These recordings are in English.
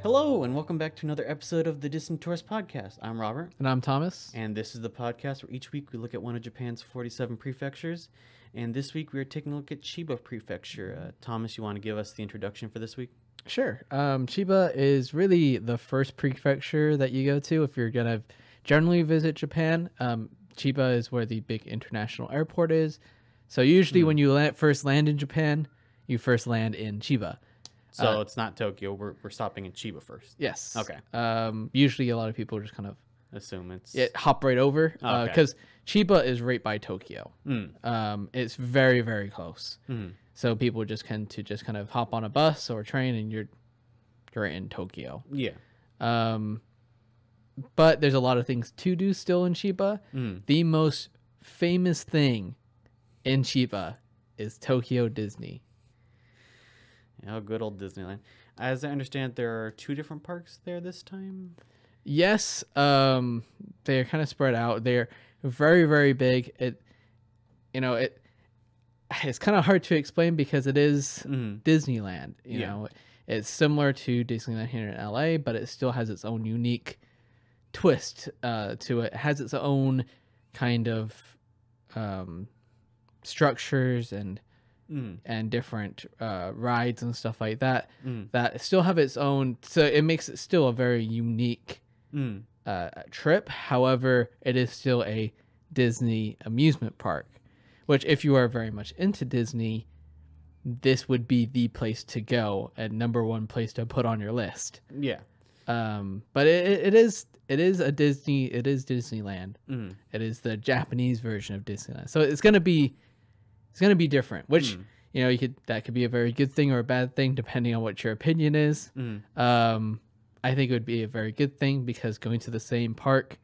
Hello, and welcome back to another episode of the Distant Tourist Podcast. I'm Robert. And I'm Thomas. And this is the podcast where each week we look at one of Japan's 47 prefectures. And this week we are taking a look at Chiba Prefecture. Thomas, you want to give us the introduction for this week? Sure. Chiba is really the first prefecture that you go to if you're going to generally visit Japan. Chiba is where the big international airport is. So usually when you first land in Japan, you first land in Chiba. So it's not Tokyo. We're stopping in Chiba first. Yes. Okay. Usually a lot of people just kind of Assume it's... hop right over Okay. because Chiba is right by Tokyo. It's very, very close. So people just kind of hop on a bus or a train and you're in Tokyo. Yeah. But there's a lot of things to do still in Chiba. The most famous thing in Chiba is Tokyo Disney. Oh, good old Disneyland. As I understand, there are two different parks there this time. Yes, they're kind of spread out. They're very, very big. It's kind of hard to explain because it is Disneyland. You know, it's similar to Disneyland here in LA, but it still has its own unique twist to it. It has its own kind of structures and different rides and stuff like that that still have its own. So it makes it still a very unique trip. However, it is still a Disney amusement park, which if you are very much into Disney, this would be the place to go and number one place to put on your list. Yeah. But it is Disneyland. It is the Japanese version of Disneyland. So it's gonna be different, which that could be a very good thing or a bad thing depending on what your opinion is. I think it would be a very good thing because going to the same park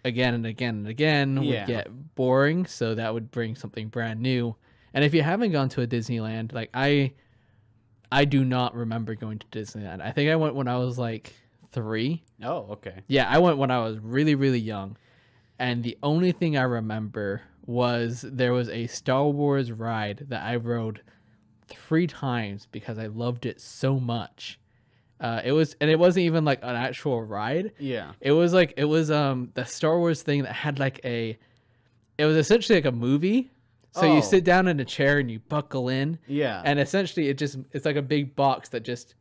again and again and again would get boring. So that would bring something brand new. And if you haven't gone to a Disneyland, like I do not remember going to Disneyland. I think I went when I was like 3. Oh, okay. Yeah, I went when I was really, really young. And the only thing I remember was there was a Star Wars ride that I rode 3 times because I loved it so much. It wasn't even like an actual ride. Yeah. It was the Star Wars thing that had it was essentially like a movie. So you sit down in a chair and you buckle in. Yeah. And essentially it's like a big box that just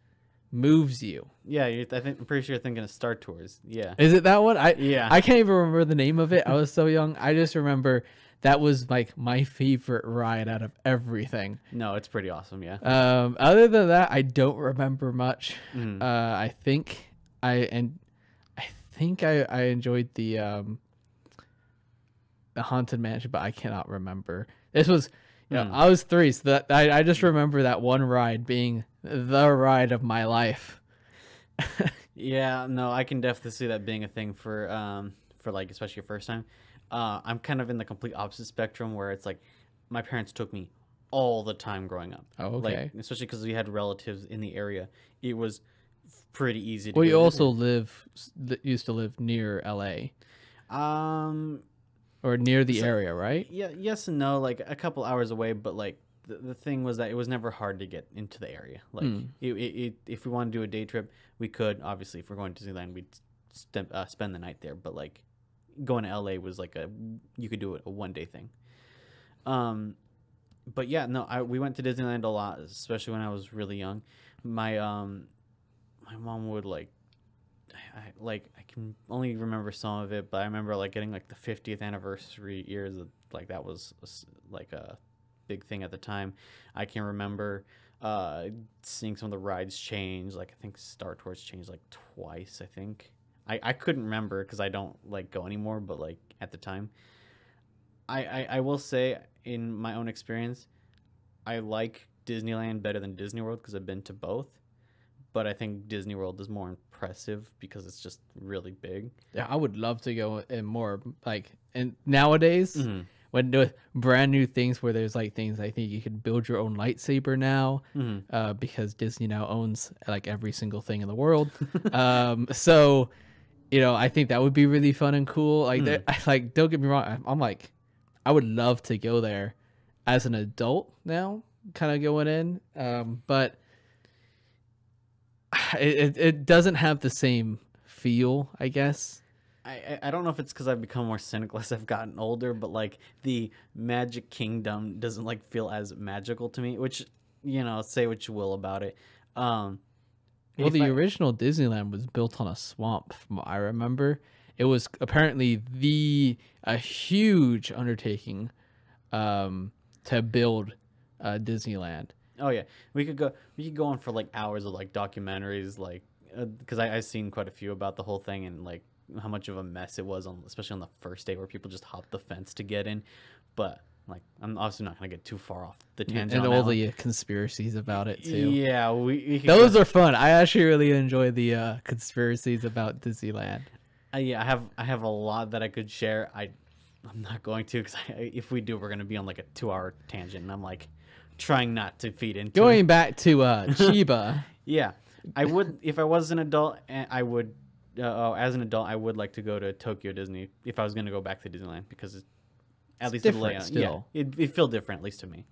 moves you. Yeah, I'm pretty sure you're thinking of Star Tours. Yeah. Is it that one? I can't even remember the name of it. I was so young. I just remember that was like my favorite ride out of everything. No, it's pretty awesome. Yeah. Other than that, I don't remember much. I think I enjoyed the Haunted Mansion, but I cannot remember. This was, I was 3, so that I just remember that one ride being the ride of my life. Yeah, no, I can definitely see that being a thing for like especially your first time. I'm kind of in the complete opposite spectrum where it's like my parents took me all the time growing up. Oh, okay. Like, especially because we had relatives in the area. It was pretty easy to Well, you go also used to live near LA. Or near the area, right? Yeah, yes and no, like a couple hours away, but like the thing was that it was never hard to get into the area. Like if we want to do a day trip, we could. Obviously, if we're going to Disneyland, we'd spend the night there. But like going to LA was like you could do it a one-day thing. But yeah, no, we went to Disneyland a lot, especially when I was really young. My mom would I can only remember some of it, but I remember like getting like the 50th anniversary years. Like that was like a big thing at the time. I can remember seeing some of the rides change. Like I think Star Tours changed like twice. I think I couldn't remember because I don't like go anymore. But like at the time, I will say in my own experience, I like Disneyland better than Disney World because I've been to both. But I think Disney World is more impressive because it's just really big. Yeah, I would love to go in more and nowadays when with brand new things where there's like things I think you could build your own lightsaber now because Disney now owns like every single thing in the world. So I think that would be really fun and cool. Like don't get me wrong, I'm like I would love to go there as an adult now, kind of going in, but it doesn't have the same feel, I guess. I don't know if it's because I've become more cynical as I've gotten older, but like the Magic Kingdom doesn't like feel as magical to me. Which, say what you will about it. Well, the original Disneyland was built on a swamp, from what I remember. It was apparently a huge undertaking to build Disneyland. Oh yeah, we could go on for like hours of like documentaries, like because I've seen quite a few about the whole thing and like how much of a mess it was especially on the first day where people just hopped the fence to get in. But like, I'm obviously not gonna get too far off the tangent. And on all that the conspiracies about it too. Yeah, we those are fun. I actually really enjoy the conspiracies about Disneyland. Yeah, I have a lot that I could share. I'm not going to because if we do, we're gonna be on like a 2-hour tangent, and I'm like trying not to feed into going it. back to Chiba. Yeah, I would if I was an adult, and I would. As an adult, I would like to go to Tokyo Disney if I was going to go back to Disneyland because at least different the layout, still. yeah, it'd feel different at least to me.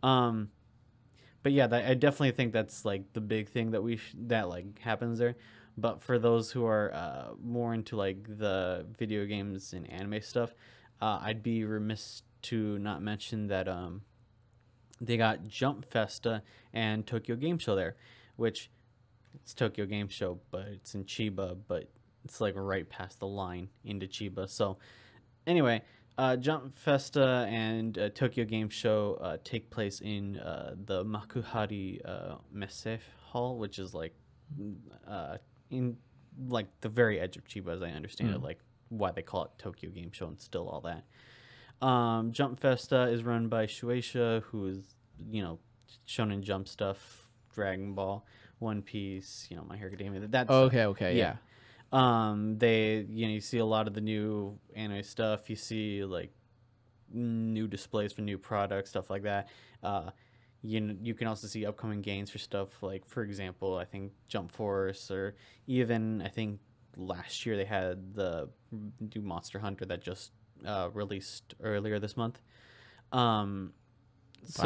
But yeah, I definitely think that's like the big thing that like happens there. But for those who are more into like the video games and anime stuff, I'd be remiss to not mention that they got Jump Festa and Tokyo Game Show there, which it's Tokyo Game Show, but it's in Chiba, but it's like right past the line into Chiba. So anyway, Jump Festa and Tokyo Game Show take place in the Makuhari Messe Hall, which is like in like the very edge of Chiba, as I understand it, like why they call it Tokyo Game Show and still all that. Jump Festa is run by Shueisha, who is, Shonen Jump stuff, Dragon Ball, One Piece, My Hero Academia. That's Okay, yeah. They, you see a lot of the new anime stuff. You see like new displays for new products, stuff like that. You can also see upcoming games for stuff like, for example, I think Jump Force, or even I think last year they had the new Monster Hunter that just released earlier this month. So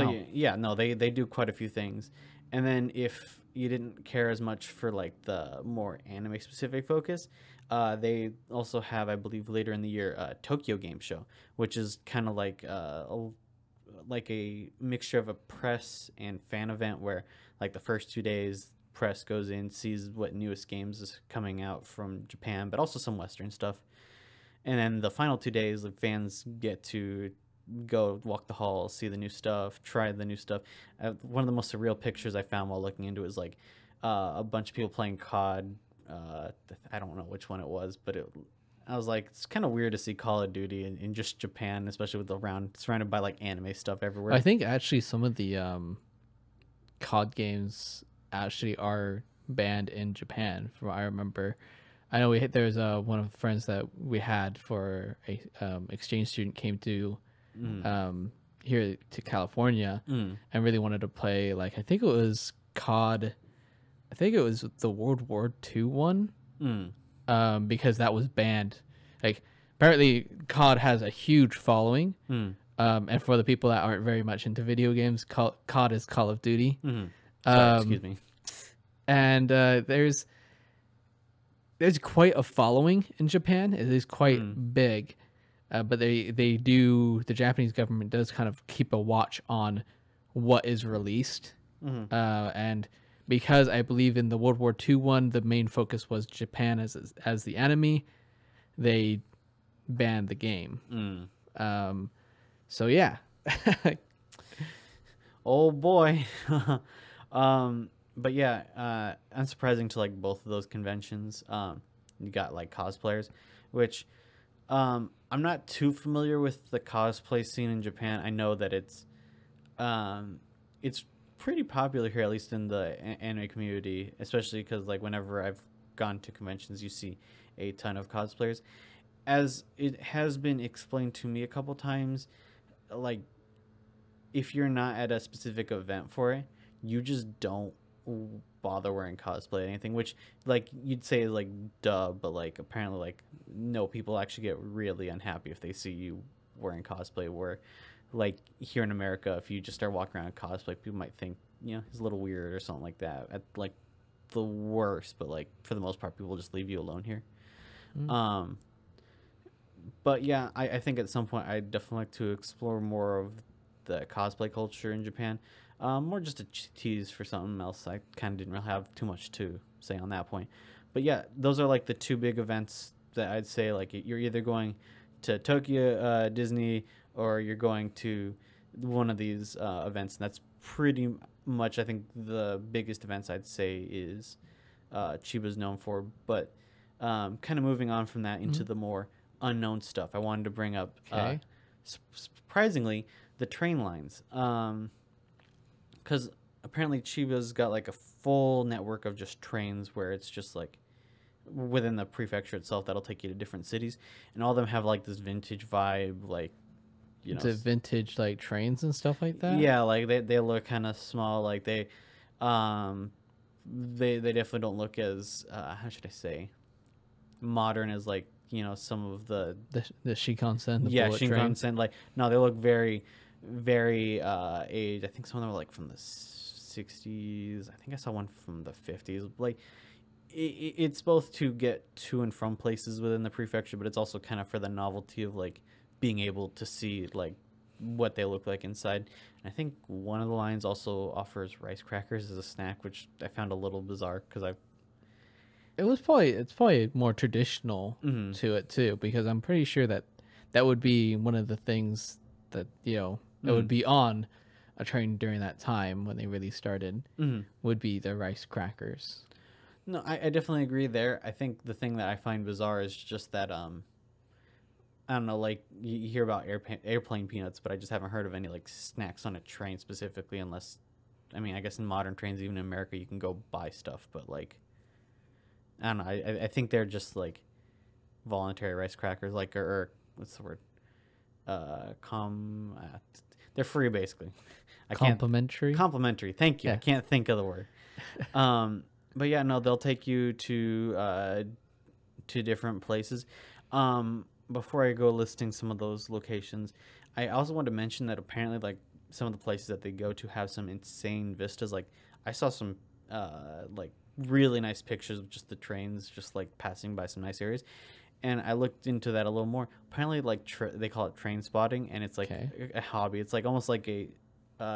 Wow. yeah, no, they do quite a few things. And then if you didn't care as much for like the more anime specific focus, they also have, I believe, later in the year, Tokyo Game Show, which is kind of like a mixture of a press and fan event where like the first 2 days press goes in, sees what newest games is coming out from Japan, but also some Western stuff. And then the final 2 days, the fans get to go walk the halls, see the new stuff, try the new stuff. One of the most surreal pictures I found while looking into it was like a bunch of people playing COD. I don't know which one it was, but I was like, it's kind of weird to see Call of Duty in just Japan, especially with surrounded by like anime stuff everywhere. I think actually some of the COD games actually are banned in Japan, from what I remember. I know there's one of the friends that we had for a exchange student came to here to California and really wanted to play, like, I think it was COD. I think it was the World War II one, because that was banned. Like, apparently COD has a huge following, and for the people that aren't very much into video games, COD is Call of Duty. Sorry, excuse me. And there's quite a following in Japan. It is quite big, but the Japanese government does kind of keep a watch on what is released, and because I believe in the World War II one, the main focus was Japan as the enemy, they banned the game. So yeah. Oh boy. But yeah, unsurprising to like both of those conventions. You got like cosplayers, which I'm not too familiar with the cosplay scene in Japan. I know that it's pretty popular here, at least in the anime community, especially because like whenever I've gone to conventions, you see a ton of cosplayers. As it has been explained to me a couple times, like if you're not at a specific event for it, you just don't bother wearing cosplay or anything, which like you'd say is like duh, but like apparently like no, people actually get really unhappy if they see you wearing cosplay, where like here in America, if you just start walking around in cosplay, people might think, it's a little weird or something like that. At like the worst, but like for the most part, people just leave you alone here. Mm. But yeah, I think at some point I'd definitely like to explore more of the cosplay culture in Japan. More just a tease for something else. I kind of didn't really have too much to say on that point. But yeah, those are like the two big events that I'd say like you're either going to Tokyo Disney or you're going to one of these events. And that's pretty much I think the biggest events I'd say is Chiba's known for. But kind of moving on from that into the more unknown stuff, I wanted to bring up surprisingly the train lines. Because apparently Chiba's got like a full network of just trains where it's just like within the prefecture itself that'll take you to different cities, and all of them have like this vintage vibe, like Is it vintage like trains and stuff like that? yeah, like they look kind of small, like they definitely don't look as how should I say modern as like some of the Shinkansen, the yeah bullet train. Shinkansen, like no, they look very aged. I think some of them were like from the 60s. I think I saw one from the 50s. Like it's both to get to and from places within the prefecture, but it's also kind of for the novelty of like being able to see like what they look like inside. And I think one of the lines also offers rice crackers as a snack, which I found a little bizarre because It's probably more traditional to it too, because I'm pretty sure that would be one of the things that it would be on a train during that time when they really started would be the rice crackers. No, I definitely agree there. I think the thing that I find bizarre is just that I don't know, like you hear about airplane peanuts, but I just haven't heard of any like snacks on a train specifically, unless I mean I guess in modern trains, even in America, you can go buy stuff, but like I don't know. I think they're just like voluntary rice crackers, like or what's the word? They're free basically. Complimentary. Complimentary. Thank you. Yeah. I can't think of the word. But yeah, no, they'll take you to different places. Before I go listing some of those locations, I also want to mention that apparently, like some of the places that they go to have some insane vistas. Like I saw some like really nice pictures of just the trains, just like passing by some nice areas. And I looked into that a little more. Apparently, like they call it train spotting, and it's like a hobby. It's like almost like a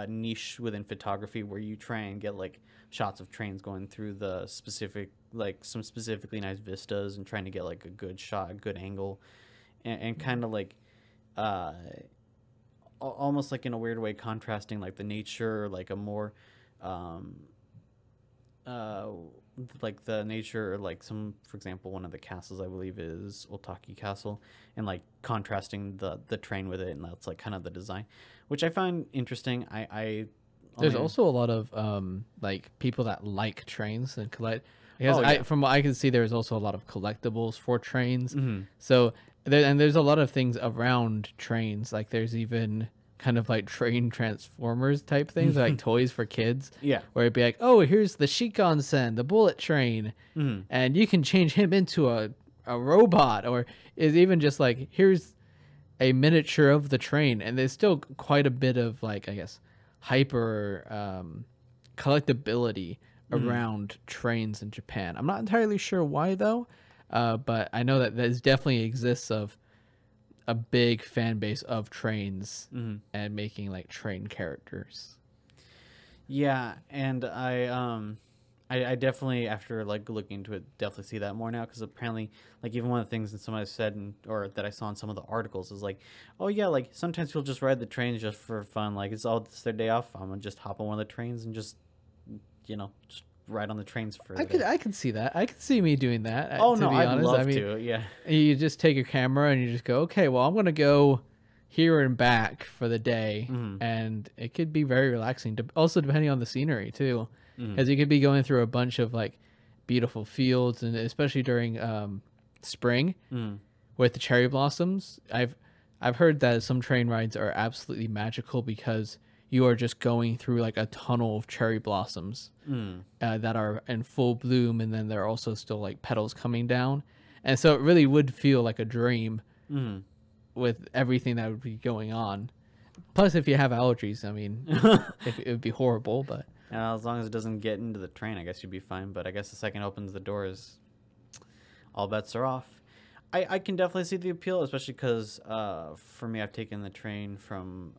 niche within photography where you try and get like shots of trains going through the specific, like some specifically nice vistas, and trying to get like a good shot, a good angle, and kind of like almost like in a weird way contrasting like the nature, like a more like the nature, like some, for example, one of the castles I believe is Otaki Castle, and like contrasting the train with it, and that's like kind of the design, which I find interesting. There's also a lot of like people that like trains and collect. Because yeah. from what I can see, there's also a lot of collectibles for trains. So there's a lot of things around trains. Like there's even kind of like train transformers type things, like toys for kids. Yeah. Where it'd be like, oh, here's the Shinkansen, the bullet train, and you can change him into a robot, or is even just like, here's a miniature of the train. And there's still quite a bit of like, I guess, hyper collectability around trains in Japan. I'm not entirely sure why though, but I know that there definitely exists of a big fan base of trains and making like train characters. Yeah, and I definitely, after like looking into it, definitely see that more now, because apparently like even one of the things that somebody said or that I saw in some of the articles is like, oh yeah, like sometimes people just ride the trains just for fun, like it's their day off, I'm gonna just hop on one of the trains and just just ride on the trains for I could see that. I could see me doing that. Oh to no, be I'd honest. love to. Yeah. You just take your camera and you just go, okay, well, I'm gonna go here and back for the day, and it could be very relaxing. Also, depending on the scenery too, as you could be going through a bunch of like beautiful fields, and especially during spring with the cherry blossoms. I've heard that some train rides are absolutely magical because you are just going through like a tunnel of cherry blossoms that are in full bloom, and then there are also still like petals coming down, and so it really would feel like a dream with everything that would be going on. Plus, if you have allergies, I mean, it would be horrible. But As long as it doesn't get into the train, I guess you'd be fine. But I guess the second it opens the doors, all bets are off. I can definitely see the appeal, especially because for me, I've taken the train from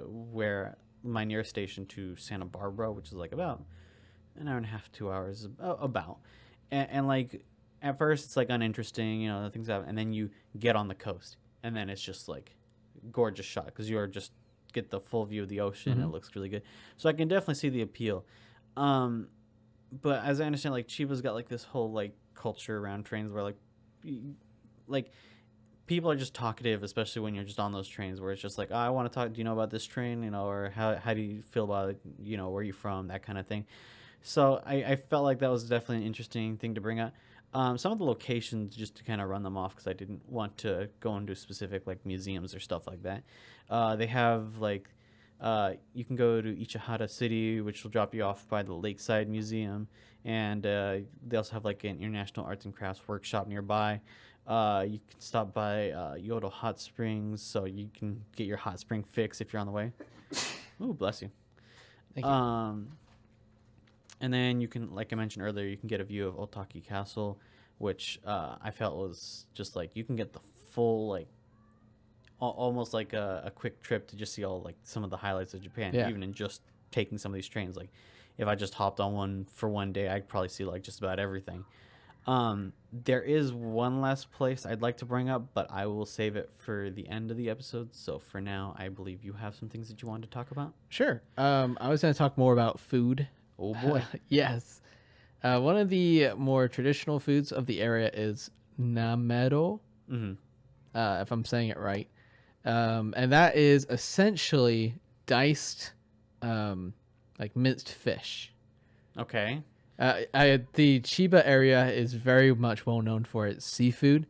where my nearest station to Santa Barbara, which is like about an hour and a half, 2 hours, about. And like at first, it's like uninteresting, you know, the things happen, and then you get on the coast, and then it's just like gorgeous shot because you are just get the full view of the ocean. Mm-hmm. It looks really good, so I can definitely see the appeal. But as I understand, like Chiba's got like this whole like culture around trains where like people are just talkative, especially when you're just on those trains where it's just like, oh, I want to talk. Do you know about this train? You know, or how do you feel about it? You know, where are you from? That kind of thing. So I felt like that was definitely an interesting thing to bring up. Some of the locations, just to kind of run them off because I didn't want to go into specific like museums or stuff like that. They have like you can go to Ichihara City, which will drop you off by the Lakeside Museum, and they also have like an International Arts and Crafts workshop nearby. You can stop by Yodo Hot Springs, so you can get your hot spring fix if you're on the way. Ooh, bless you. Thank you. And then you can, like I mentioned earlier, you can get a view of Otaki Castle, which I felt was just like you can get the full like almost like a quick trip to just see all like some of the highlights of Japan, even in just taking some of these trains. Like if I just hopped on one for one day, I'd probably see like just about everything. There is one last place I'd like to bring up, but I will save it for the end of the episode. So for now, I believe you have some things that you wanted to talk about. Sure. I was going to talk more about food. Oh boy. Yes. One of the more traditional foods of the area is namero, if I'm saying it right. And that is essentially diced, like minced fish. Okay. The Chiba area is very much well known for its seafood,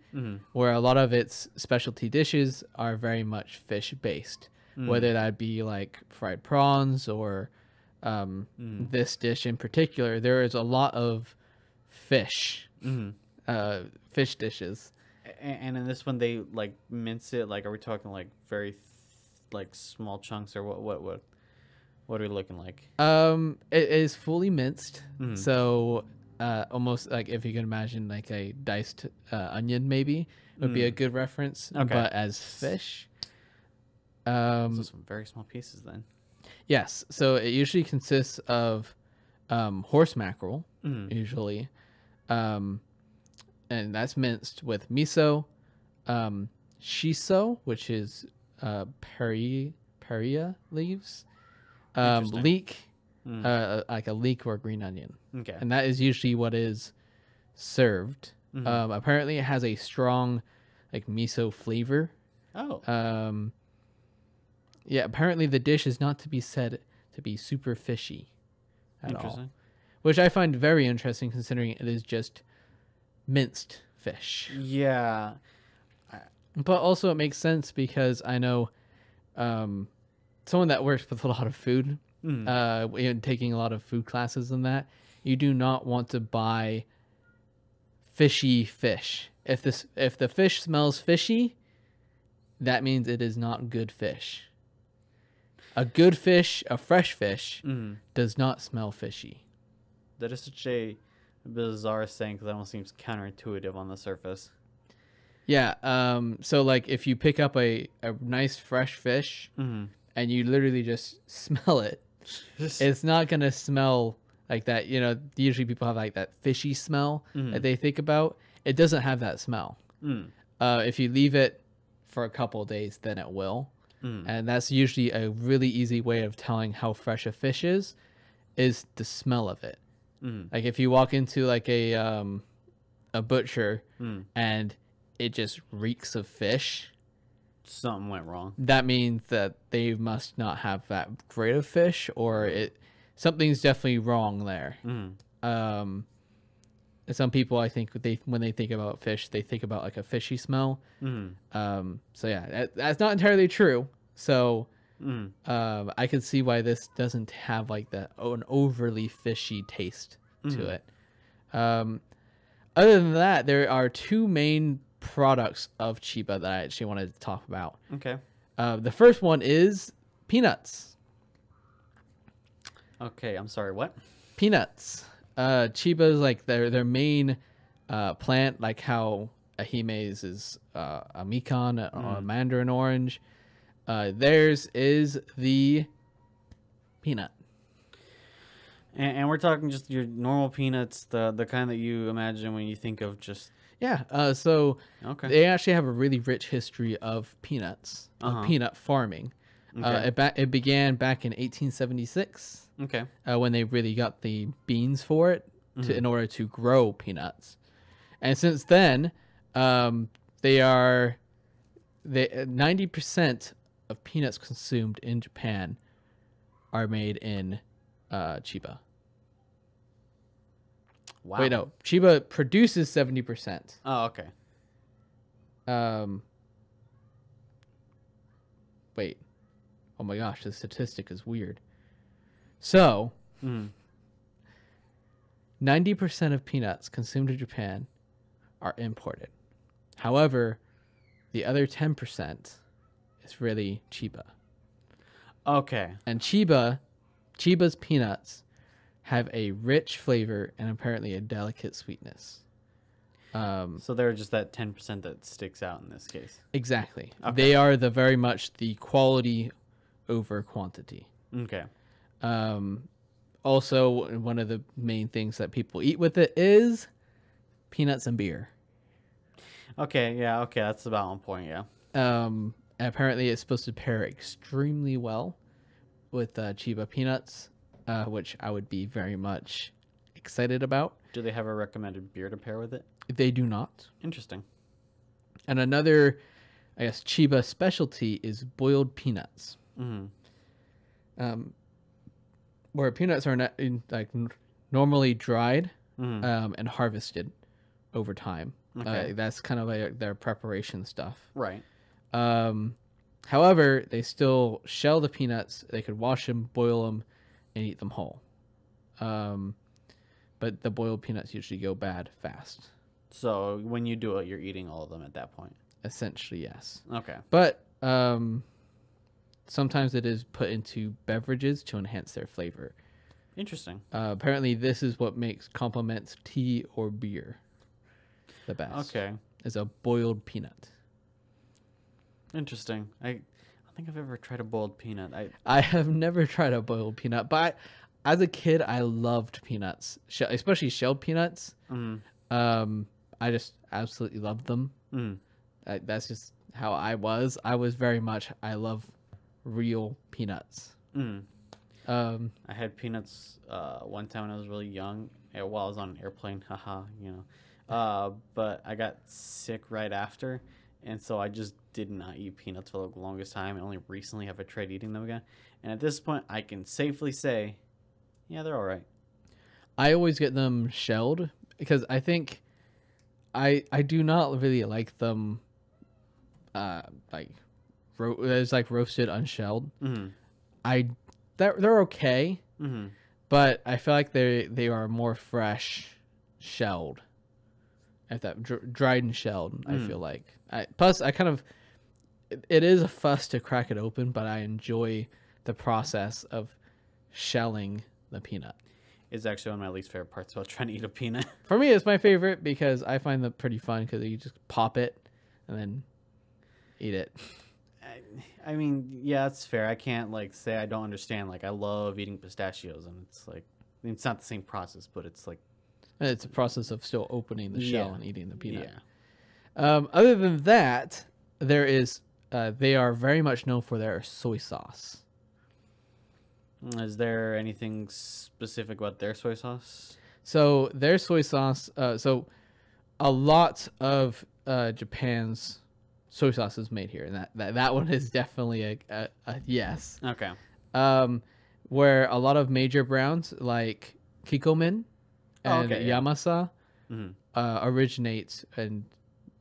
where a lot of its specialty dishes are very much fish based, whether that be like fried prawns or this dish in particular. There is a lot of fish, fish dishes. And in this one, they like mince it. Like, are we talking like very like small chunks, or what are we looking like? It is fully minced, so almost like if you can imagine like a diced onion, maybe would be a good reference. Okay. But as fish, Those are some very small pieces then. yes. So it usually consists of horse mackerel, usually, and that's minced with miso, shiso, which is paria leaves. Leek, like a leek or green onion. Okay. And that is usually what is served. Apparently it has a strong like miso flavor. Oh. Yeah, apparently the dish is not to be said to be super fishy at all. Which I find very interesting considering it is just minced fish. Yeah. But also it makes sense because I know someone that works with a lot of food, and taking a lot of food classes and that, you do not want to buy fishy fish. If the fish smells fishy, that means it is not good fish. A good fish, a fresh fish, does not smell fishy. That is such a bizarre saying because that almost seems counterintuitive on the surface. Yeah. So like if you pick up a nice fresh fish and you literally just smell it, it's not gonna smell like that. You know, usually people have like that fishy smell that they think about. It doesn't have that smell. If you leave it for a couple of days, then it will. And that's usually a really easy way of telling how fresh a fish is the smell of it. Like if you walk into like a butcher and it just reeks of fish, something went wrong. That means that they must not have that great of fish, or something's definitely wrong there. Some people, I think, when they think about fish, they think about like a fishy smell. So yeah, that's not entirely true. So I can see why this doesn't have like an overly fishy taste to it. Other than that, there are two main products of Chiba that I actually wanted to talk about. Okay. The first one is peanuts. Okay, I'm sorry. What? Peanuts. Chiba is like their main plant, like how Ahime's is a mikan or a mandarin orange. Theirs is the peanut. And we're talking just your normal peanuts, the kind that you imagine when you think of just Yeah. So okay. they actually have a really rich history of peanuts, of Uh-huh. peanut farming. Okay. It began back in 1876 Okay. when they really got the beans for it in order to grow peanuts. And since then, they are 90% of peanuts consumed in Japan are made in Chiba. Wow. Wait, no, Chiba produces 70%. Oh, okay. Wait, oh my gosh, this statistic is weird. So, 90% of peanuts consumed in Japan are imported. However, the other 10% is really Chiba. Okay. And Chiba's peanuts have a rich flavor and apparently a delicate sweetness. So they're just that 10% that sticks out in this case. Exactly. Okay. They are very much the quality over quantity. Okay. Also, one of the main things that people eat with it is peanuts and beer. Okay, yeah, okay, that's about on point, yeah. Apparently, it's supposed to pair extremely well with Chiba peanuts, which I would be very much excited about. Do they have a recommended beer to pair with it? They do not. Interesting. And another, I guess, Chiba specialty is boiled peanuts. Where peanuts are normally dried and harvested over time. Okay. That's kind of like their preparation stuff. Right. However, they still shell the peanuts. They could wash them, boil them, and eat them whole. But the boiled peanuts usually go bad fast. So when you do it, you're eating all of them at that point. Essentially, yes. Okay. But sometimes it is put into beverages to enhance their flavor. Interesting. Apparently, this is what complements tea or beer the best. Okay. Is a boiled peanut. Interesting. I don't think I've ever tried a boiled peanut. I have never tried a boiled peanut, but as a kid, I loved peanuts, especially shelled peanuts. I just absolutely loved them. That's just how I was. I was very much, I love real peanuts. I had peanuts one time when I was really young while I was on an airplane. Haha, but I got sick right after, and so I just did not eat peanuts for the longest time. And only recently have I tried eating them again. And at this point, I can safely say, yeah, they're all right. I always get them shelled because I think I do not really like them it's like roasted unshelled. They're okay, but I feel like they are more fresh shelled. If that dried and shelled, I feel like. Plus, I kind of it is a fuss to crack it open, but I enjoy the process of shelling the peanut. It's actually one of my least favorite parts about trying to eat a peanut. For me, it's my favorite because I find them pretty fun because you just pop it and then eat it. I mean, yeah, that's fair. I can't say I don't understand. I love eating pistachios, and it's not the same process, but it's it's a process of still opening the shell and eating the peanut. Yeah. Other than that, they are very much known for their soy sauce. Is there anything specific about their soy sauce? So their soy sauce. So a lot of Japan's soy sauce is made here, and that one is definitely a yes. Okay. Where a lot of major browns like Kikkoman and Yamasa originate and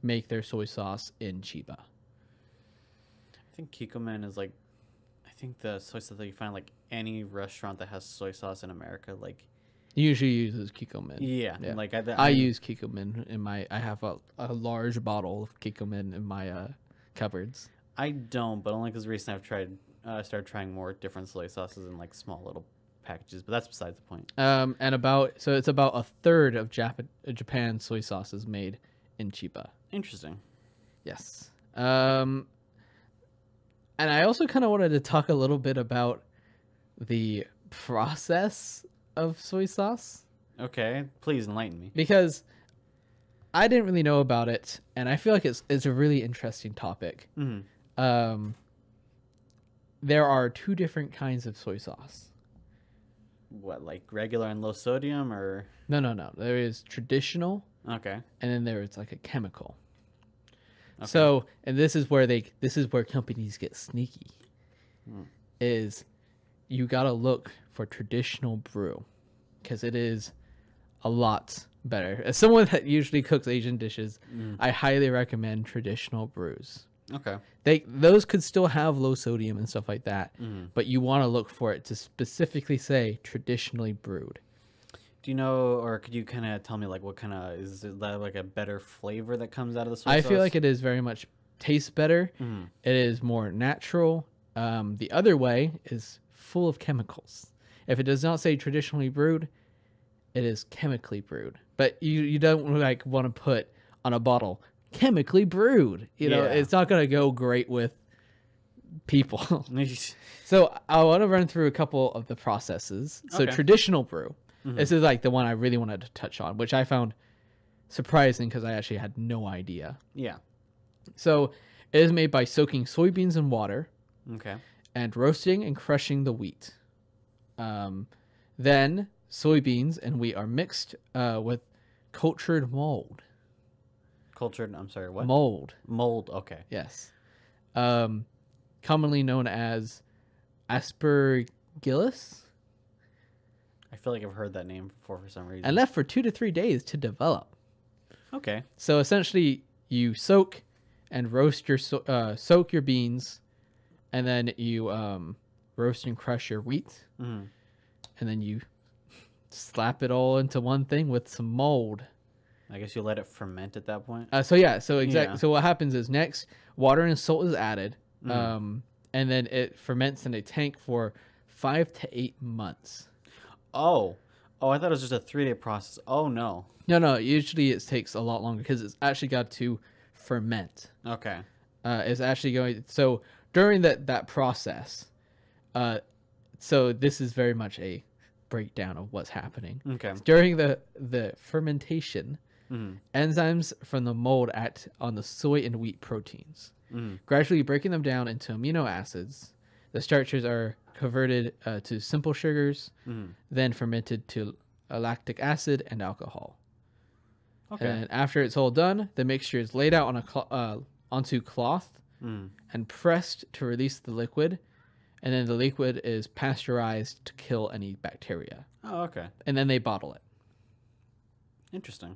make their soy sauce in Chiba. I think Kikkoman is the soy sauce that you find any restaurant that has soy sauce in America usually uses Kikkoman. Yeah. I use Kikkoman in my. I have a large bottle of Kikkoman in my cupboards. I don't, but only because recently I've started trying more different soy sauces in small little packages, but that's besides the point. And it's about a third of Japan's soy sauce is made in Chiba. Interesting. Yes. And I also kind of wanted to talk a little bit about the process of soy sauce. Okay, please enlighten me. Because I didn't really know about it, and I feel like it's a really interesting topic. Mm-hmm. There are two different kinds of soy sauce. What, like regular and low sodium, or? No. There is traditional, Okay. and then there is like a chemical. Okay. So, and this is where companies get sneaky. Is you gotta look for traditional brew, because it is a lot better. As someone that usually cooks Asian dishes, I highly recommend traditional brews. Okay. Those could still have low sodium and stuff like that, but you want to look for it to specifically say traditionally brewed. Do you know, or could you kind of tell me, like, what kind of, is that like a better flavor that comes out of the soy I sauce? feel like it is very much tastes better. It is more natural. The other way is full of chemicals. If it does not say traditionally brewed, it is chemically brewed. But you don't like want to put on a bottle chemically brewed. You know, it's not going to go great with people. So I want to run through a couple of the processes. So Okay. traditional brew. This is like the one I really wanted to touch on, which I found surprising because I actually had no idea. Yeah. So it is made by soaking soybeans in water Okay. and roasting and crushing the wheat. Then soybeans and wheat are mixed with cultured mold. Cultured, I'm sorry, what? Mold, Mold, okay. yes. Commonly known as aspergillus, I feel like I've heard that name before for some reason. and left for 2 to 3 days to develop. Okay. So essentially, you soak and roast your soak your beans, and then you roast and crush your wheat, and then you slap it all into one thing with some mold. I guess you let it ferment at that point. So what happens is next water and salt is added, and then it ferments in a tank for 5 to 8 months. Oh, I thought it was just a 3-day process. Oh no. No. Usually it takes a lot longer because it's actually got to ferment. Okay. It's actually going. So during that process, so this is very much a breakdown of what's happening. Okay. During the fermentation, enzymes from the mold act on the soy and wheat proteins, gradually breaking them down into amino acids. The starches are converted to simple sugars, then fermented to lactic acid and alcohol. Okay. And after it's all done, the mixture is laid out on onto cloth and pressed to release the liquid, and then the liquid is pasteurized to kill any bacteria. Oh, okay. And then they bottle it. Interesting.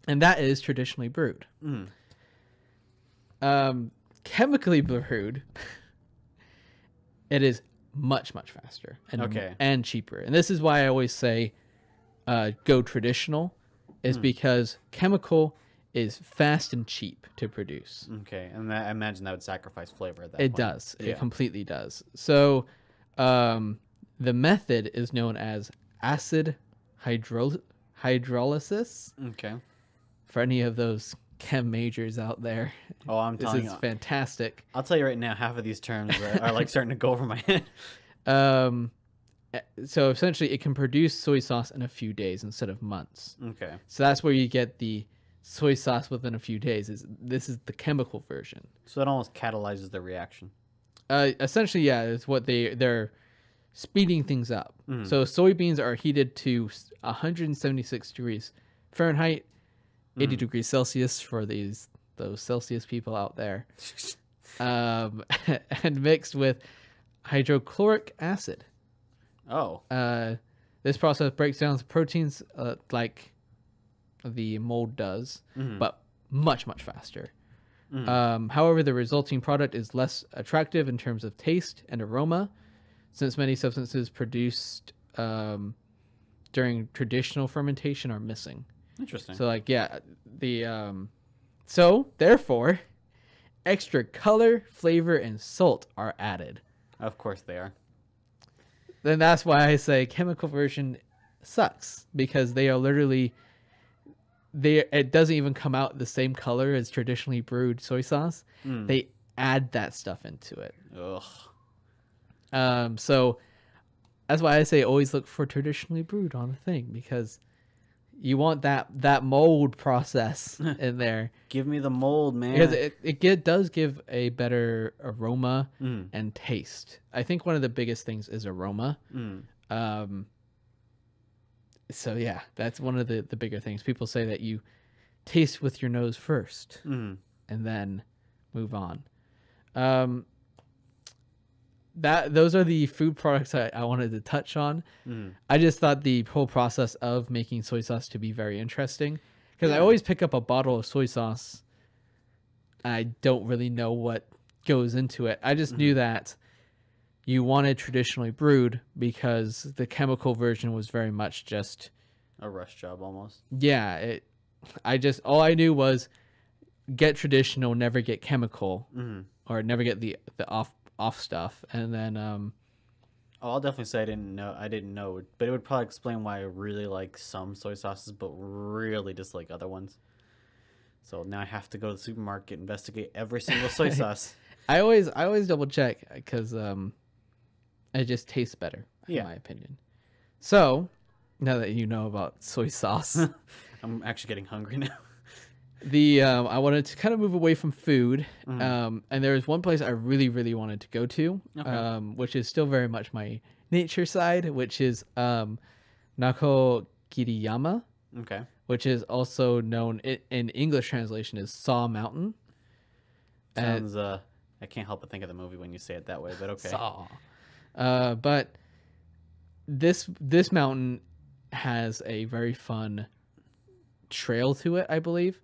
And that is traditionally brewed. Chemically brewed, it is much, much faster and cheaper. And this is why I always say go traditional, is because chemical is fast and cheap to produce. Okay. And I imagine that would sacrifice flavor at that It point. does. Yeah. It completely does. So the method is known as acid hydrolysis. Okay. For any of those chem majors out there, Oh, I'm this telling is you. fantastic. I'll tell you right now, half of these terms are like starting to go over my head. So essentially, it can produce soy sauce in a few days instead of months. Okay. So that's where you get the soy sauce within a few days. This is the chemical version. So it almost catalyzes the reaction. Essentially, yeah, it's what they're speeding things up. So soybeans are heated to 176 degrees Fahrenheit, 80 degrees Celsius for those Celsius people out there, and mixed with hydrochloric acid. Oh. This process breaks down the proteins like the mold does, but much, much faster. However, the resulting product is less attractive in terms of taste and aroma, since many substances produced during traditional fermentation are missing. Interesting. So, so therefore, extra color, flavor, and salt are added. Of course they are. then that's why I say chemical version sucks, because they are literally it doesn't even come out the same color as traditionally brewed soy sauce. They add that stuff into it. Ugh. So that's why I say always look for traditionally brewed on a thing, because you want that mold process in there. Give me the mold, man. Because does give a better aroma and taste. I think one of the biggest things is aroma. So yeah, that's one of the bigger things. People say that you taste with your nose first and then move on. Those are the food products I wanted to touch on. I just thought the whole process of making soy sauce to be very interesting, because I always pick up a bottle of soy sauce. I don't really know what goes into it. I just knew that you wanted traditionally brewed because the chemical version was very much just a rush job almost. Yeah, all I knew was get traditional, never get chemical, or never get the off stuff, and then I'll definitely say I didn't know, but it would probably explain why I really like some soy sauces but really dislike other ones. So now I have to go to the supermarket, investigate every single soy sauce. I always double check, because it just tastes better, in my opinion. So now that you know about soy sauce, I'm actually getting hungry now. I wanted to kind of move away from food, and there was one place I really, really wanted to go to, which is still very much my nature side, which is Nako Kiriyama, which is also known in English translation as Saw Mountain. Sounds I can't help but think of the movie when you say it that way, but okay. Saw. But this mountain has a very fun trail to it, I believe.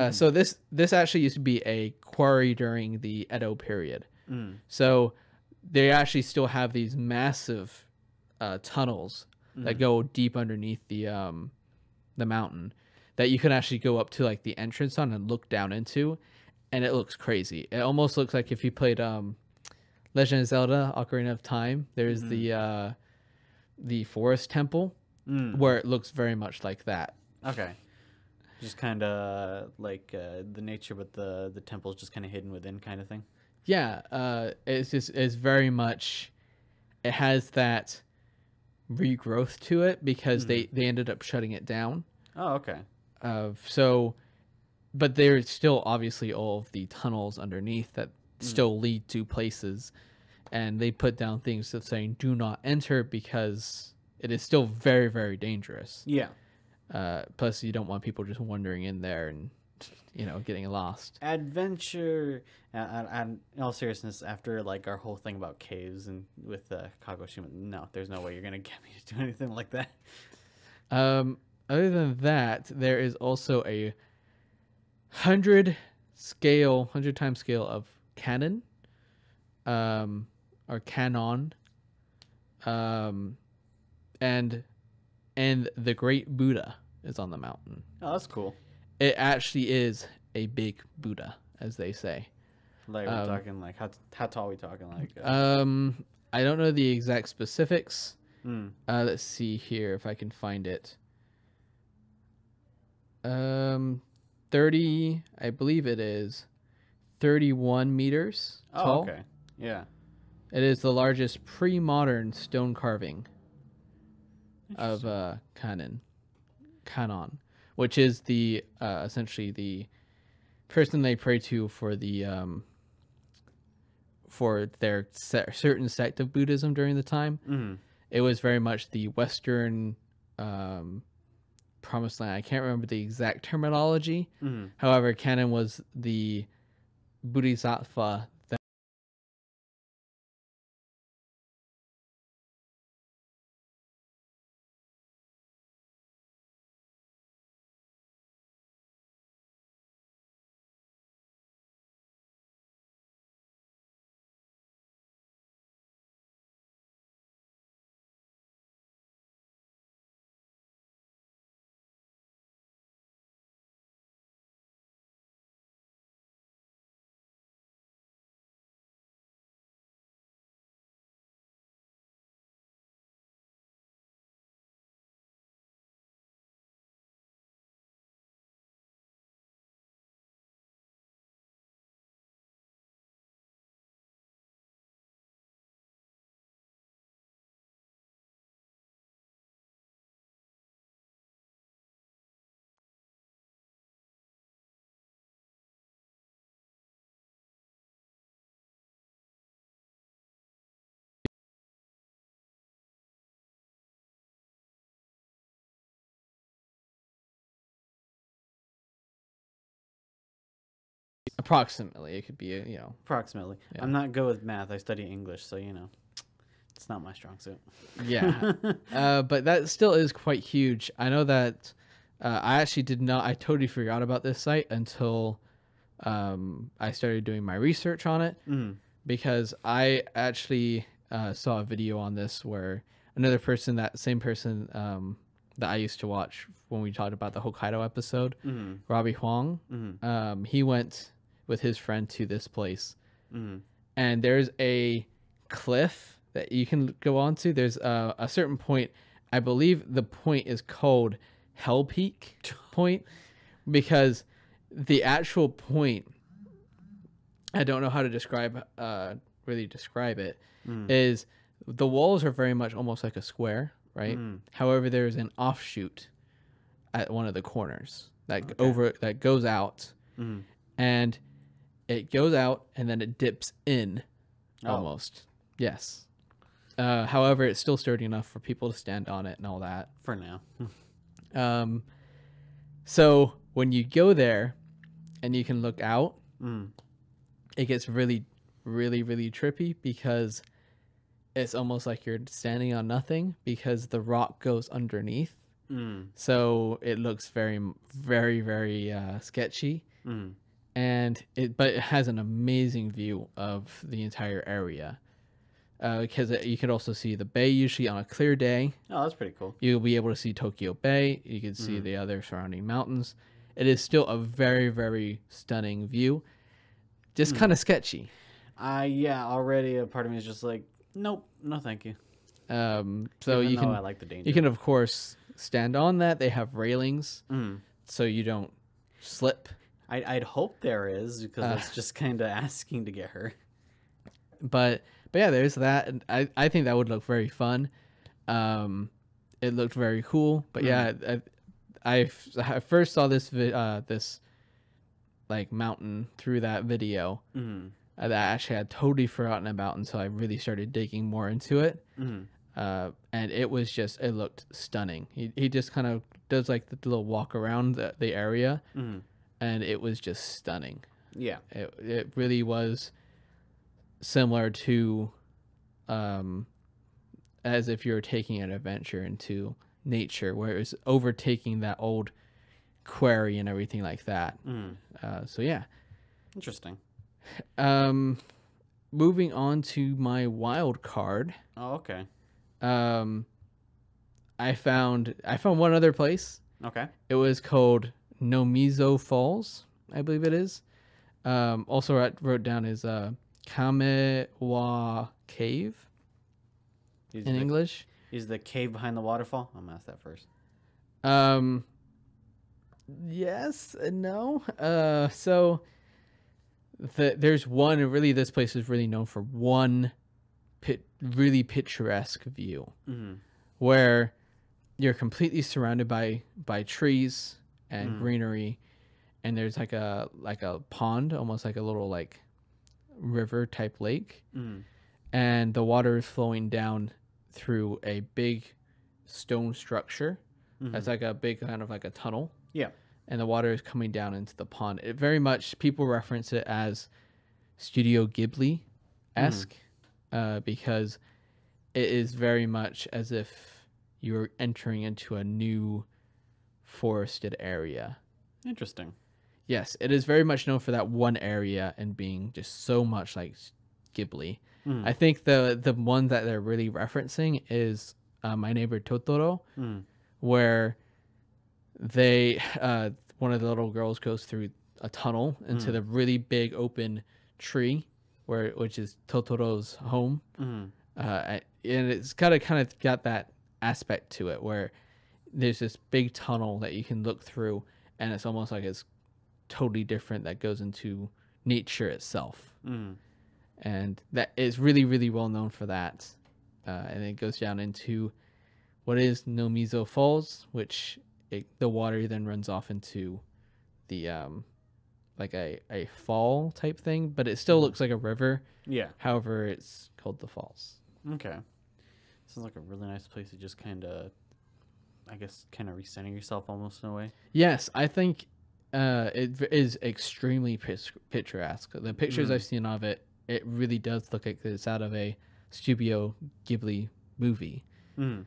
So this actually used to be a quarry during the Edo period. So they actually still have these massive tunnels that go deep underneath the mountain that you can actually go up to, like, the entrance on and look down into, and it looks crazy. It almost looks like if you played Legend of Zelda: Ocarina of Time. There's the forest temple where it looks very much like that. Okay. Just kind of like the nature, but the temple's just kind of hidden within, kind of thing. Yeah, it's very much. It has that regrowth to it because they ended up shutting it down. Oh, okay. But there's still obviously all of the tunnels underneath that still lead to places, and they put down things that saying "do not enter" because it is still very, very dangerous. Yeah. Plus, you don't want people just wandering in there and, getting lost. Adventure, and in all seriousness, after like our whole thing about caves and with Kagoshima, no, there's no way you're gonna get me to do anything like that. Other than that, there is also a 100 times scale of canon, or canon, and the Great Buddha is on the mountain. Oh, that's cool. It actually is a big Buddha, as they say. Like we're talking like how tall are we talking like? I don't know the exact specifics. Let's see here if I can find it. 30, I believe it is 31 meters tall. Oh, okay. Yeah. It is the largest pre-modern stone carving of Kanon, which is the essentially the person they pray to for the for their certain sect of Buddhism during the time. It was very much the Western promised land. I can't remember the exact terminology. However, Kanon was the Bodhisattva Approximately, it could be Approximately. Yeah. I'm not good with math. I study English, so it's not my strong suit. Yeah. But that still is quite huge. I know that I actually did not. I totally forgot about this site until I started doing my research on it, because I actually saw a video on this where another person, that same person that I used to watch when we talked about the Hokkaido episode, Robbie Huang, he went with his friend to this place, and there's a cliff that you can go onto. There's a certain point. I believe the point is called Hell Peak Point, because the actual point, I don't know how to really describe it, is the walls are very much almost like a square, right? However, there's an offshoot at one of the corners that goes out, and it goes out and then it dips in almost. Yes. However, it's still sturdy enough for people to stand on it and all that. For now. So when you go there and you can look out, it gets really, really, really trippy, because it's almost like you're standing on nothing, because the rock goes underneath. So it looks very, very, very sketchy. But it has an amazing view of the entire area. Because you can also see the bay usually on a clear day. Oh, that's pretty cool. You'll be able to see Tokyo Bay. You can see the other surrounding mountains. It is still a very, very stunning view. Just kind of sketchy. Yeah, already a part of me is just like, nope, no thank you. So Even you though can I like the danger. you can of course stand on that. They have railings, so you don't slip. I'd hope there is, because it's just kind of asking to get hurt. But yeah, there's that. And I think that would look very fun. It looked very cool. But yeah, I first saw this this like mountain through that video that I actually had totally forgotten about until I really started digging more into it. And it looked stunning. He just kind of does like the little walk around the area, and it was just stunning. Yeah. It really was similar to as if you're taking an adventure into nature, where it was overtaking that old quarry and everything like that. So yeah. Interesting. Moving on to my wild card. Oh, okay. I found one other place. Okay. It was called Nomizo Falls, I believe it is. Also wrote down is Kamewa Cave in English. Is the cave behind the waterfall? I'm gonna ask that first. Yes and no. So there's one, and really this place is really known for one really picturesque view, where you're completely surrounded by trees and greenery, and there's like a pond, almost like a little like river type lake, and the water is flowing down through a big stone structure that's like a big kind of like a tunnel. Yeah. And the water is coming down into the pond. It very much, people reference it as Studio Ghibli-esque, because it is very much as if you're entering into a new forested area. Interesting. Yes, it is very much known for that one area and being just so much like Ghibli. I think the one that they're really referencing is My Neighbor Totoro, where they one of the little girls goes through a tunnel into the really big open tree which is Totoro's home, and it's kind of got that aspect to it where there's this big tunnel that you can look through, and it's almost like it's totally different, that goes into nature itself, and that is really, really well known for that. And it goes down into what is Nomizo Falls, which the water then runs off into the like a fall type thing, but it still looks like a river. Yeah. However, it's called the falls. Okay. Sounds like a really nice place to just kind of, I guess, kind of recenter yourself almost in a way. Yes, I think It is extremely picturesque. The pictures I've seen of it, it really does look like it's out of a Studio Ghibli movie. Mm.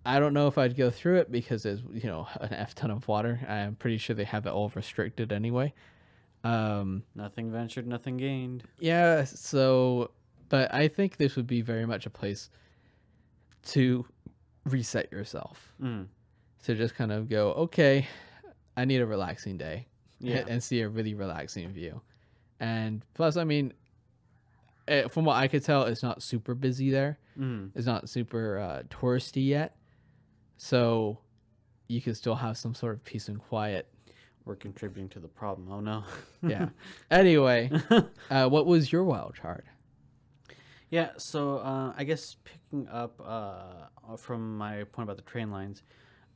I don't know if I'd go through it because there's an F ton of water. I'm pretty sure they have it all restricted anyway. Nothing ventured, nothing gained. Yeah, so but I think this would be very much a place to reset yourself. Mm. To just kind of go, okay, I need a relaxing day. Yeah. And see a really relaxing view. And plus, I mean, from what I could tell, it's not super busy there. Mm. It's not super touristy yet. So you can still have some sort of peace and quiet. We're contributing to the problem. Oh no. Yeah. Anyway, what was your wild card? Yeah, so I guess picking up from my point about the train lines,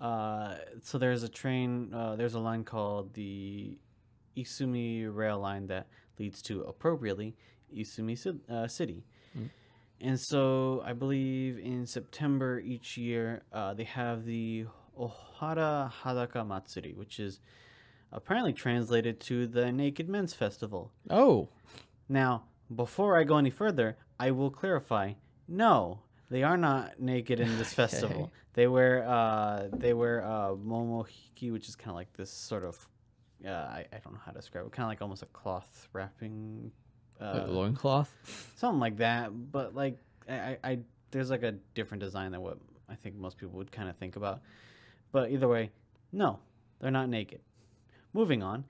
so there's a train, there's a line called the Isumi Rail Line that leads to, appropriately, Isumi City. Mm. And so I believe in September each year, they have the Ohara Hadaka Matsuri, which is apparently translated to the Naked Men's Festival. Oh. Now, before I go any further, I will clarify, no, they are not naked in this festival. They wear momohiki, which is kind of like this sort of, I don't know how to describe it, kind of like almost a cloth wrapping. Like loincloth? Something like that, but like I there's like a different design than what I think most people would kind of think about. But either way, no, they're not naked. Moving on.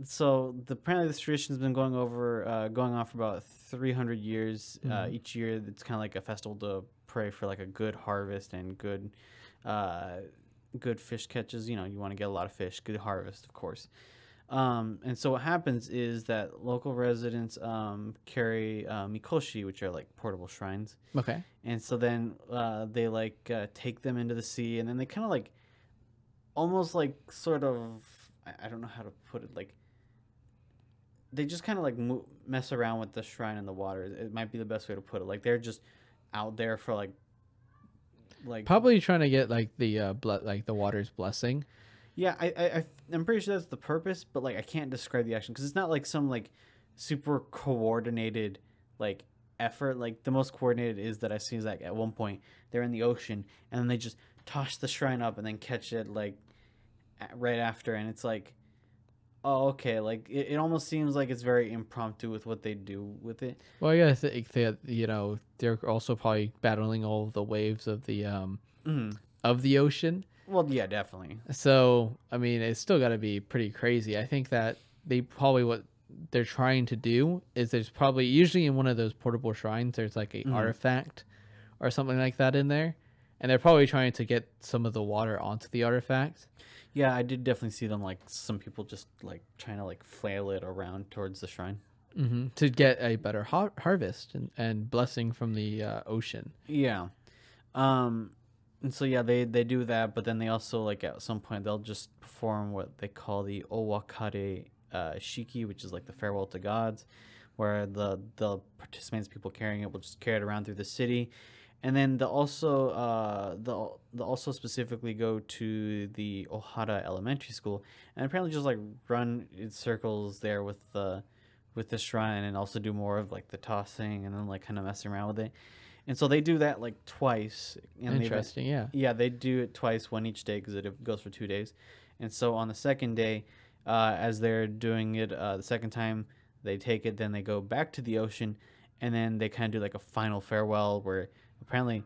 So apparently this tradition has been going on for about 300 years. Each year, it's kind of like a festival to pray for like a good harvest and good fish catches. You want to get a lot of fish, good harvest, of course. And so what happens is that local residents carry mikoshi, which are like portable shrines. Okay. And so then they take them into the sea, and then they kind of like almost like sort of, I don't know how to put it, like they just kind of like mess around with the shrine in the water. It might be the best way to put it. Like they're just out there for like probably trying to get like the the water's blessing. Yeah, I'm pretty sure that's the purpose, but like I can't describe the action because it's not like some like super coordinated like effort. Like the most coordinated is that I've seen is like at one point they're in the ocean and then they just toss the shrine up and then catch it like right after, and it's like, oh, okay. Like it almost seems like it's very impromptu with what they do with it. Well, I gotta think that they're also probably battling all the waves of the ocean. Well, yeah, definitely. So I mean, it's still got to be pretty crazy. I think that what they're trying to do is there's probably usually in one of those portable shrines there's like a artifact or something like that in there, and they're probably trying to get some of the water onto the artifact. Yeah, I did definitely see them, like some people just like trying to like flail it around towards the shrine to get a better harvest and blessing from the ocean. Yeah. And so yeah, they do that, but then they also like at some point they'll just perform what they call the Owakare Shiki, which is like the farewell to gods, where the participants, people carrying it, will just carry it around through the city. And then they'll also specifically go to the Ohara Elementary School and apparently just like run in circles there with the shrine, and also do more of like the tossing and then like kind of messing around with it. And so they do that like twice. And interesting, yeah. Yeah, they do it twice, one each day because it goes for 2 days. And so on the second day, as they're doing it the second time, they take it, then they go back to the ocean, and then they kind of do like a final farewell where apparently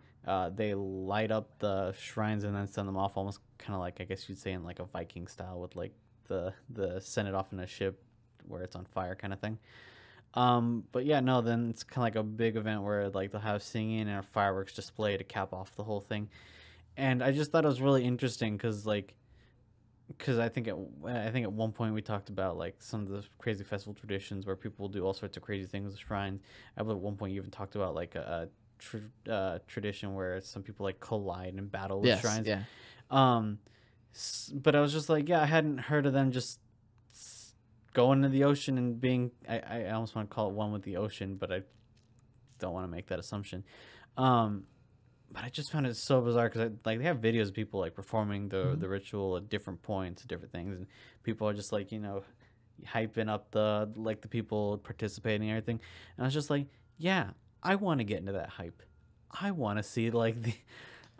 they light up the shrines and then send them off, almost kind of like, I guess you'd say, in like a Viking style, with like the send it off in a ship where it's on fire kind of thing. But yeah, no, then it's kind of like a big event where like they'll have singing and a fireworks display to cap off the whole thing. And I just thought it was really interesting because I think at one point we talked about like some of the crazy festival traditions where people will do all sorts of crazy things with shrines. I believe at one point you even talked about like a tradition where some people like collide and battle with shrines. Yeah. But I was just like, yeah, I hadn't heard of them just going into the ocean and being, I almost want to call it one with the ocean, but I don't want to make that assumption. But but I just found it so bizarre because like they have videos of people like performing the ritual at different points, different things, and people are just like hyping up the people participating and everything. And I was just like, yeah, I want to get into that hype. I want to see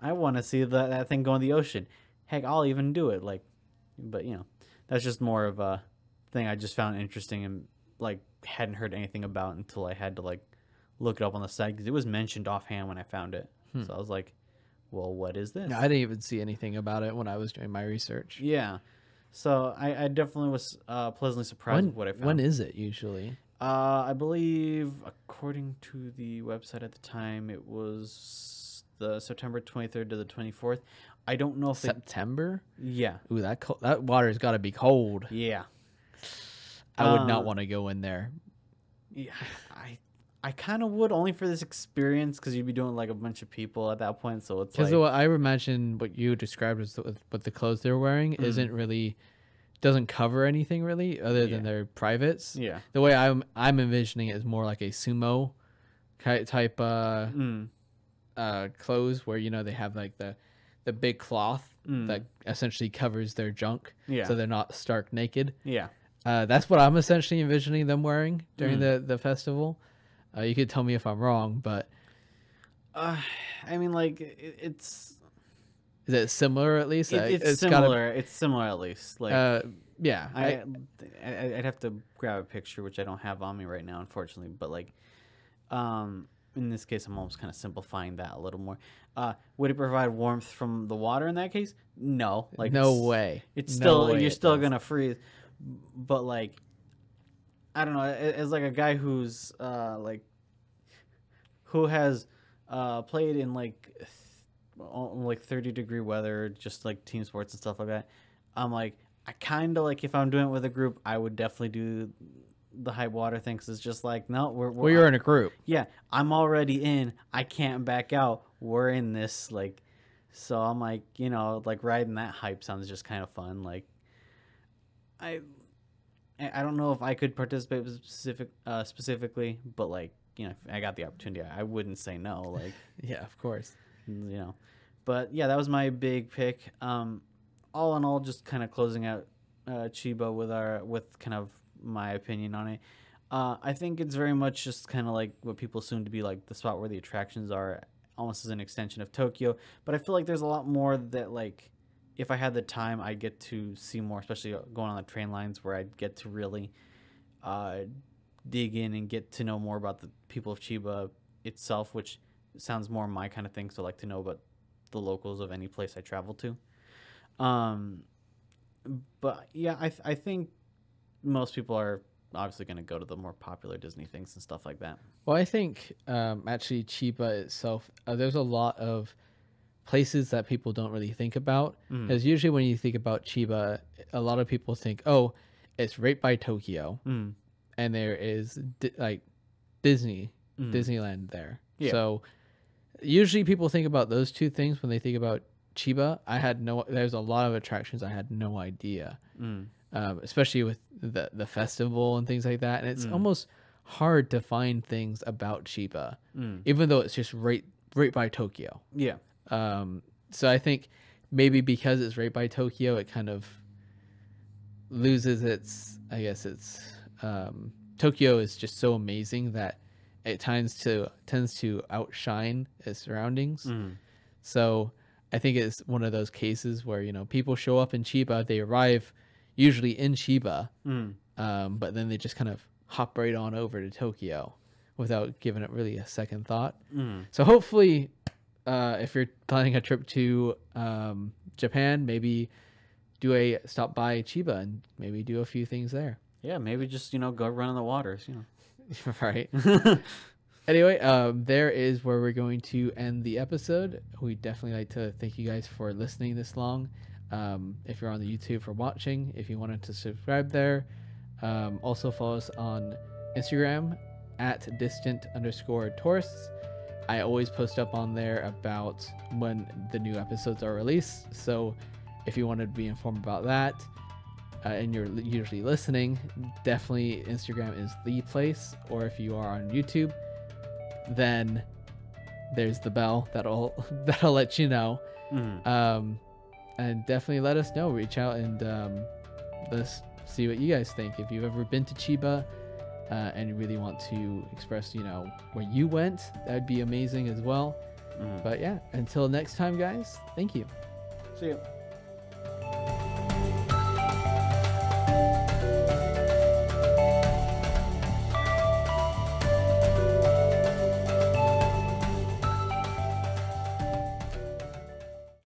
I want to see that thing go in the ocean. Heck, I'll even do it. But that's just more of a thing I just found interesting and like hadn't heard anything about until I had to like look it up on the site because it was mentioned offhand when I found it. So I was like, well, what is this? I didn't even see anything about it when I was doing my research. Yeah. So I definitely was pleasantly surprised with what I found. When is it usually? I believe, according to the website at the time, it was the September 23rd to the 24th. I don't know if September? Yeah. Ooh, that water's got to be cold. Yeah. I would not want to go in there. Yeah, I kind of would, only for this experience, because you'd be doing like a bunch of people at that point. So it's because I imagine what you described as what the clothes they're wearing doesn't cover anything really other than their privates. Yeah. The way I'm envisioning it is more like a sumo type clothes where they have like the big cloth that essentially covers their junk, so they're not stark naked. Yeah. That's what I'm essentially envisioning them wearing during the festival. You could tell me if I'm wrong, but I mean, like it's. Is it similar at least? It's similar. It's similar at least. Like, yeah. I'd have to grab a picture, which I don't have on me right now, unfortunately. But like, in this case, I'm almost kind of simplifying that a little more. Would it provide warmth from the water in that case? No. Like, no way. It's still you're still gonna freeze. But like, I don't know. As like a guy who's who has played in like 30-degree weather, just like team sports and stuff like that. I'm like, I kind of like, if I'm doing it with a group, I would definitely do the hype water thing, because it's just like, no, you're in a group. Yeah, I'm already in. I can't back out. We're in this, like, so I'm like, like riding that hype sounds just kind of fun. Like, I don't know if I could participate specifically, but like, if I got the opportunity, I wouldn't say no. Like, yeah, of course. But yeah, that was my big pick. All in all, just kind of closing out Chiba with kind of my opinion on it. I think it's very much just kind of like what people assume to be like the spot where the attractions are, almost as an extension of Tokyo. But I feel like there's a lot more that, like, if I had the time, I'd get to see more, especially going on the train lines, where I'd get to really dig in and get to know more about the people of Chiba itself, which sounds more my kind of thing. So I like to know about the locals of any place I travel to. But yeah, I think most people are obviously going to go to the more popular Disney things and stuff like that. Well, I think actually Chiba itself, there's a lot of places that people don't really think about. Because usually when you think about Chiba, a lot of people think, oh, it's right by Tokyo, and there is like Disneyland there. Yeah. So usually people think about those two things when they think about Chiba. There's a lot of attractions I had no idea, especially with the festival and things like that. And it's almost hard to find things about Chiba, even though it's just right by Tokyo. Yeah. So I think maybe because it's right by Tokyo, it kind of loses Tokyo is just so amazing that it tends to outshine its surroundings. So I think it's one of those cases where, people show up in Chiba, they arrive usually in Chiba, but then they just kind of hop right on over to Tokyo without giving it really a second thought. So hopefully, if you're planning a trip to Japan, maybe stop by Chiba and maybe do a few things there. Yeah, maybe just, go run in the waters, Right. Anyway, there is where we're going to end the episode. We definitely like to thank you guys for listening this long. If you're on the YouTube, for watching. If you wanted to subscribe there. Also follow us on Instagram at distant_tourists. I always post up on there about when the new episodes are released. So if you want to be informed about that, and you're usually listening, definitely Instagram is the place. Or if you are on YouTube, then there's the bell that'll let you know. And definitely let us know. Reach out and let's see what you guys think. If you've ever been to Chiba and you really want to express, where you went, that'd be amazing as well. But yeah, until next time, guys, thank you. See you.